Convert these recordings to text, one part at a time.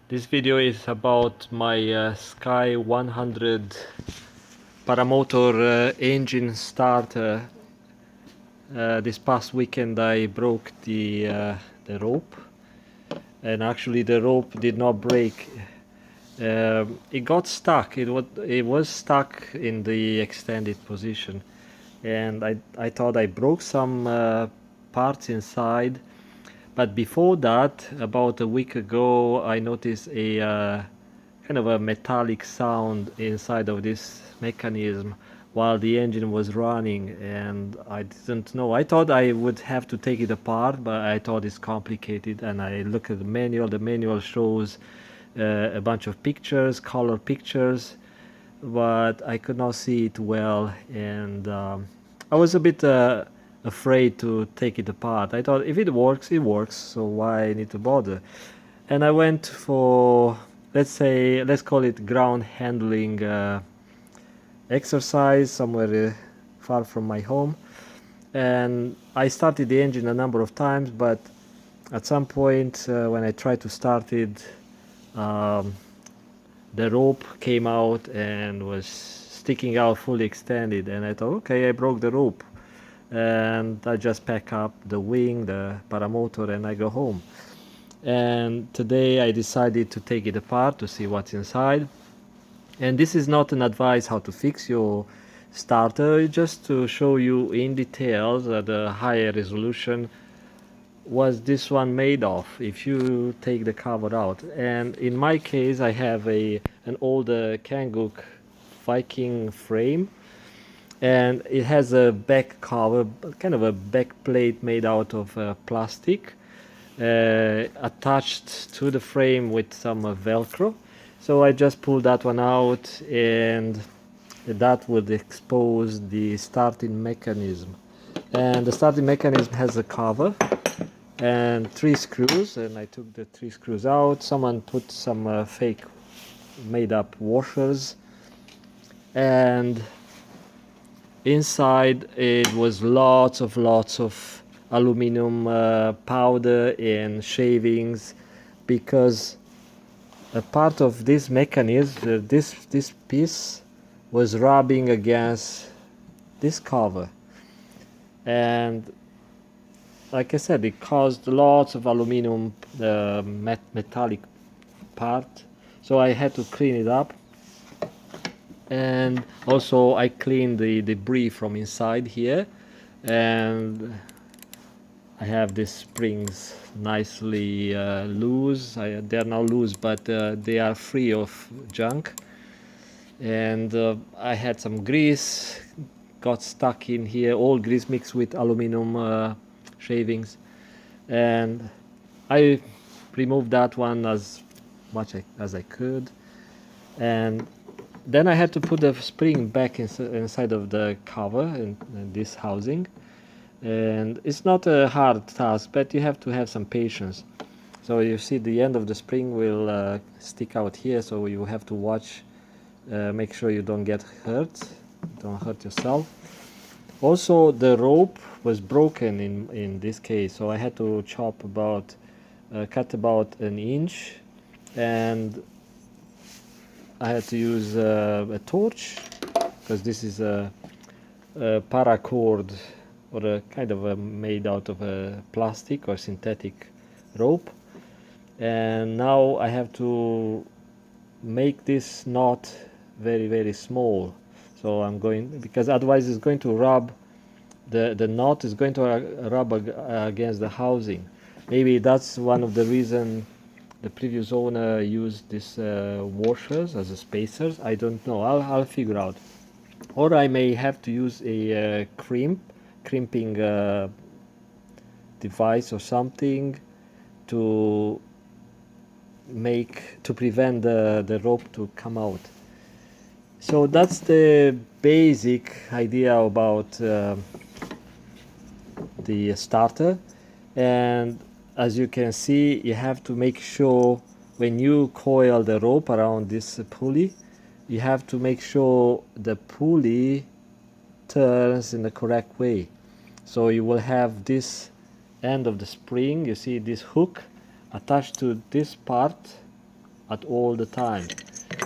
This video is about my Sky100 paramotor engine starter. This past weekend I broke the rope, and actually the rope did not break. It got stuck. It was stuck in the extended position, and I thought I broke some parts inside. But before that, about a week ago, I noticed a kind of a metallic sound inside of this mechanism while the engine was running, and I didn't know. I thought I would have to take it apart, but I thought it's complicated, and I look at the manual. The manual shows a bunch of pictures, color pictures, but I could not see it well, and I was a bit afraid to take it apart. I thought if it works, it works, so why I need to bother? And I went for, let's call it ground handling exercise somewhere far from my home. And I started the engine a number of times, but at some point when I tried to start it, um, the rope came out and was sticking out fully extended, and I thought, okay, I broke the rope, and I just pack up the wing, the paramotor, and I go home. And today I decided to take it apart to see what's inside. And this is not an advice how to fix your starter, it's just to show you in details at a higher resolution was this one made of if you take the cover out. And in my case I have an older Kanguk Viking frame, and it has a back cover, kind of a back plate made out of plastic, attached to the frame with some Velcro. So I just pulled that one out, and that would expose the starting mechanism. And the starting mechanism has a cover and 3 screws, and I took the 3 screws out. Someone put some fake made up washers, and inside it was lots of aluminum powder and shavings, because a part of this mechanism, this piece was rubbing against this cover, and like I said, it caused lots of aluminum metallic part. So I had to clean it up, and also I cleaned the debris from inside here, and I have these springs nicely loose. They're not loose, but they are free of junk. And I had some grease got stuck in here, old grease mixed with aluminum shavings, and I removed that one as much as I could. And then I had to put the spring back inside of the cover in this housing, and it's not a hard task, but you have to have some patience. So you see the end of the spring will stick out here, so you have to watch, make sure you don't get hurt, don't hurt yourself. Also the rope was broken in this case, so I had to cut about an inch, and I had to use a torch, because this is a paracord, or a kind of made out of a plastic or synthetic rope. And now I have to make this knot very small. So I'm going, because otherwise it's going to rub, the knot is going to rub against the housing. Maybe that's one of the reason the previous owner used these washers as a spacers. I don't know. I'll figure out. Or I may have to use a crimping device or something to prevent the rope to come out. So that's the basic idea about the starter. And as you can see, you have to make sure when you coil the rope around this pulley, you have to make sure the pulley turns in the correct way. So you will have this end of the spring, you see this hook attached to this part at all the time,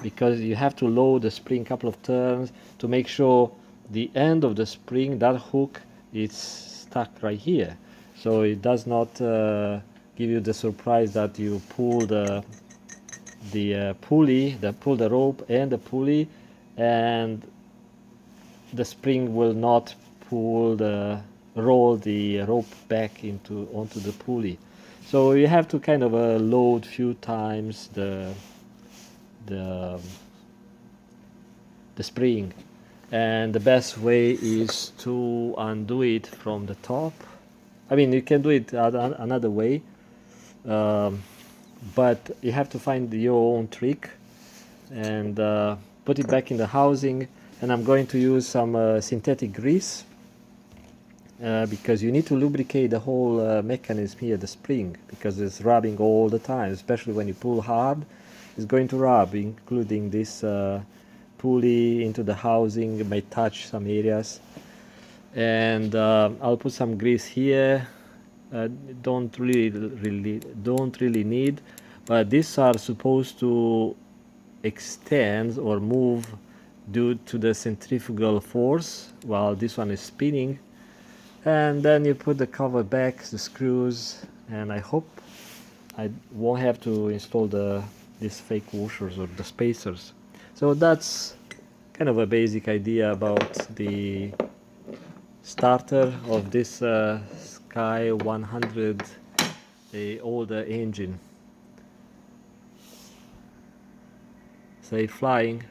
because you have to load the spring a couple of turns to make sure the end of the spring, that hook, is stuck right here, so it does not give you the surprise that you pull the pulley, pull the rope and the pulley, and the spring will not roll the rope back onto the pulley. So you have to kind of load few times the the spring, and the best way is to undo it from the top. I mean, you can do it another way, but you have to find your own trick and put it back in the housing. And I'm going to use some synthetic grease because you need to lubricate the whole mechanism here, the spring, because it's rubbing all the time, especially when you pull hard. It's going to rub, including this pulley into the housing. It may touch some areas. And I'll put some grease here. Don't really need, but these are supposed to extend or move due to the centrifugal force while this one is spinning. And then you put the cover back, the screws, and I hope I won't have to install these fake washers or the spacers. So that's kind of a basic idea about the starter of this Sky100, the older engine. Say flying.